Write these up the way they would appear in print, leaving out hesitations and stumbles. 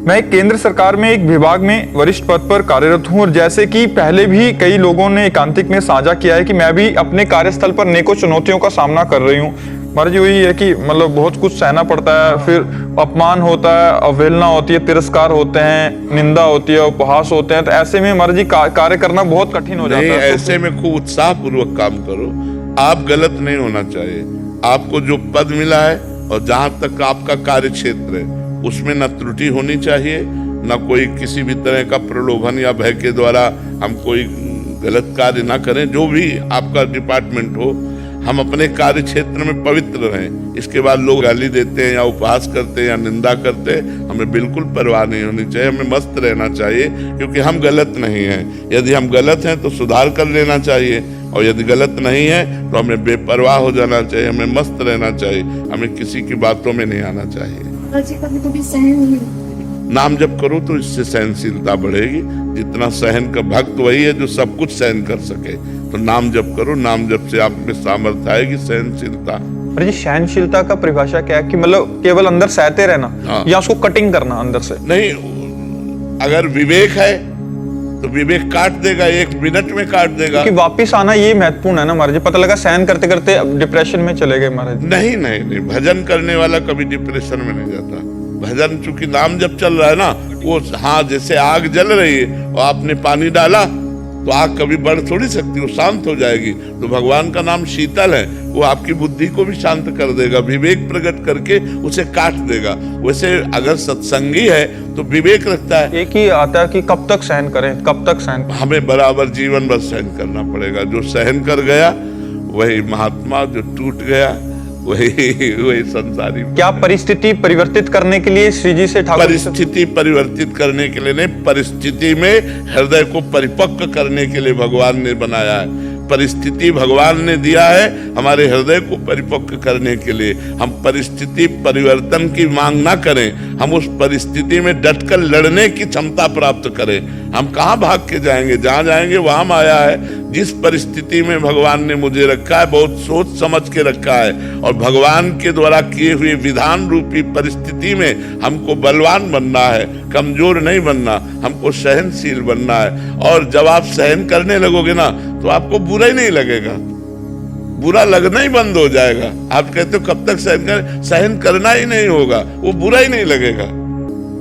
मैं केंद्र सरकार में एक विभाग में वरिष्ठ पद पर कार्यरत हूं और जैसे कि पहले भी कई लोगों ने एकांतिक में साझा किया है कि मैं भी अपने कार्यस्थल पर अनेकों चुनौतियों का सामना कर रही हूं। महाराज जी वही है कि मतलब बहुत कुछ सहना पड़ता है, फिर अपमान होता है, अवहेलना होती है, तिरस्कार होते हैं, निंदा होती है, उपहास होते हैं। तो ऐसे में महाराज जी कार्य करना बहुत कठिन हो जाता है। ऐसे में खूब उत्साह पूर्वक काम करो। आप गलत नहीं होना चाहिए। आपको जो पद मिला है और जहां तक आपका कार्य क्षेत्र है उसमें न त्रुटि होनी चाहिए, न कोई किसी भी तरह का प्रलोभन या भय के द्वारा हम कोई गलत कार्य ना करें। जो भी आपका डिपार्टमेंट हो, हम अपने कार्य क्षेत्र में पवित्र रहें। इसके बाद लोग गाली देते हैं या उपहास करते हैं या निंदा करते हैं, हमें बिल्कुल परवाह नहीं होनी चाहिए। हमें मस्त रहना चाहिए क्योंकि हम गलत नहीं हैं। यदि हम गलत हैं तो सुधार कर लेना चाहिए और यदि गलत नहीं है तो हमें बेपरवाह हो जाना चाहिए, हमें मस्त रहना चाहिए, हमें किसी की बातों में नहीं आना चाहिए। कभी सहन नहीं। नाम जप करो तो इससे सहनशीलता बढ़ेगी। जितना सहन का भक्त वही है जो सब कुछ सहन कर सके। तो नाम जप करो, नाम जप से आप में सामर्थ्य आएगी, सहनशीलता। अरे जी सहनशीलता का परिभाषा क्या है कि मतलब केवल अंदर सहते रहना या उसको कटिंग करना अंदर से? नहीं, अगर विवेक है तो विवेक काट देगा, 1 मिनट में काट देगा। कि वापिस आना ये महत्वपूर्ण है ना महाराज जी। पता लगा सहन करते करते डिप्रेशन में चले गए महाराज। नहीं, भजन करने वाला कभी डिप्रेशन में नहीं जाता। भजन चूंकि नाम जब चल रहा है ना, वो हाँ जैसे आग जल रही है और आपने पानी डाला तो आग कभी बढ़ थोड़ी सकती, वो शांत हो जाएगी। तो भगवान का नाम शीतल है, वो आपकी बुद्धि को भी शांत कर देगा, विवेक प्रकट करके उसे काट देगा। वैसे अगर सत्संगी है तो विवेक रखता है। एक ही आता है कि कब तक सहन करें, कब तक सहन? हमें बराबर जीवन भर सहन करना पड़ेगा। जो सहन कर गया वही महात्मा, जो टूट गया वही संसारी। क्या परिस्थिति परिवर्तित करने के लिए श्री जी से परिस्थिति परिवर्तित करने के लिए नहीं, परिस्थिति में हृदय को परिपक्व करने के लिए भगवान ने बनाया है। परिस्थिति भगवान ने दिया है हमारे हृदय को परिपक्व करने के लिए। हम परिस्थिति परिवर्तन की मांग ना करें, हम उस परिस्थिति में डटकर लड़ने की क्षमता प्राप्त करें। हम कहाँ भाग के जाएंगे, जहाँ जाएंगे वहां माया है। जिस परिस्थिति में भगवान ने मुझे रखा है बहुत सोच समझ के रखा है और भगवान के द्वारा किए हुए विधान रूपी परिस्थिति में हमको बलवान बनना है, कमजोर नहीं बनना, हमको सहनशील बनना है। और जब आप सहन करने लगोगे ना तो आपको बुरा ही नहीं लगेगा, बुरा लगना ही बंद हो जाएगा। आप कहते हो कब तक सहन करना ही नहीं होगा, वो बुरा ही नहीं लगेगा।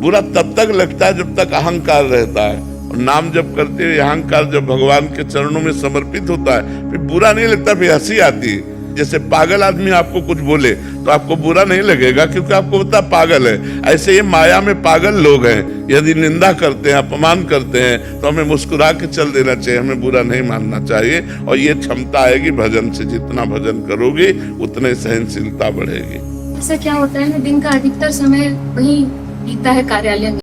बुरा तब तक लगता है जब तक अहंकार रहता है। और नाम जब करते हुए अहंकार जब भगवान के चरणों में समर्पित होता है फिर बुरा नहीं लगता, फिर हंसी आती है। जैसे पागल आदमी आपको कुछ बोले तो आपको बुरा नहीं लगेगा क्योंकि आपको पता पागल है। ऐसे ये माया में पागल लोग हैं, यदि निंदा करते हैं, अपमान करते हैं तो हमें मुस्कुरा के चल देना चाहिए, हमें बुरा नहीं मानना चाहिए। और ये क्षमता आएगी भजन से। जितना भजन करोगे उतने सहनशीलता बढ़ेगी। ऐसा क्या होता है ना, दिन का अधिकतर समय वही बीतता है कार्यालय में।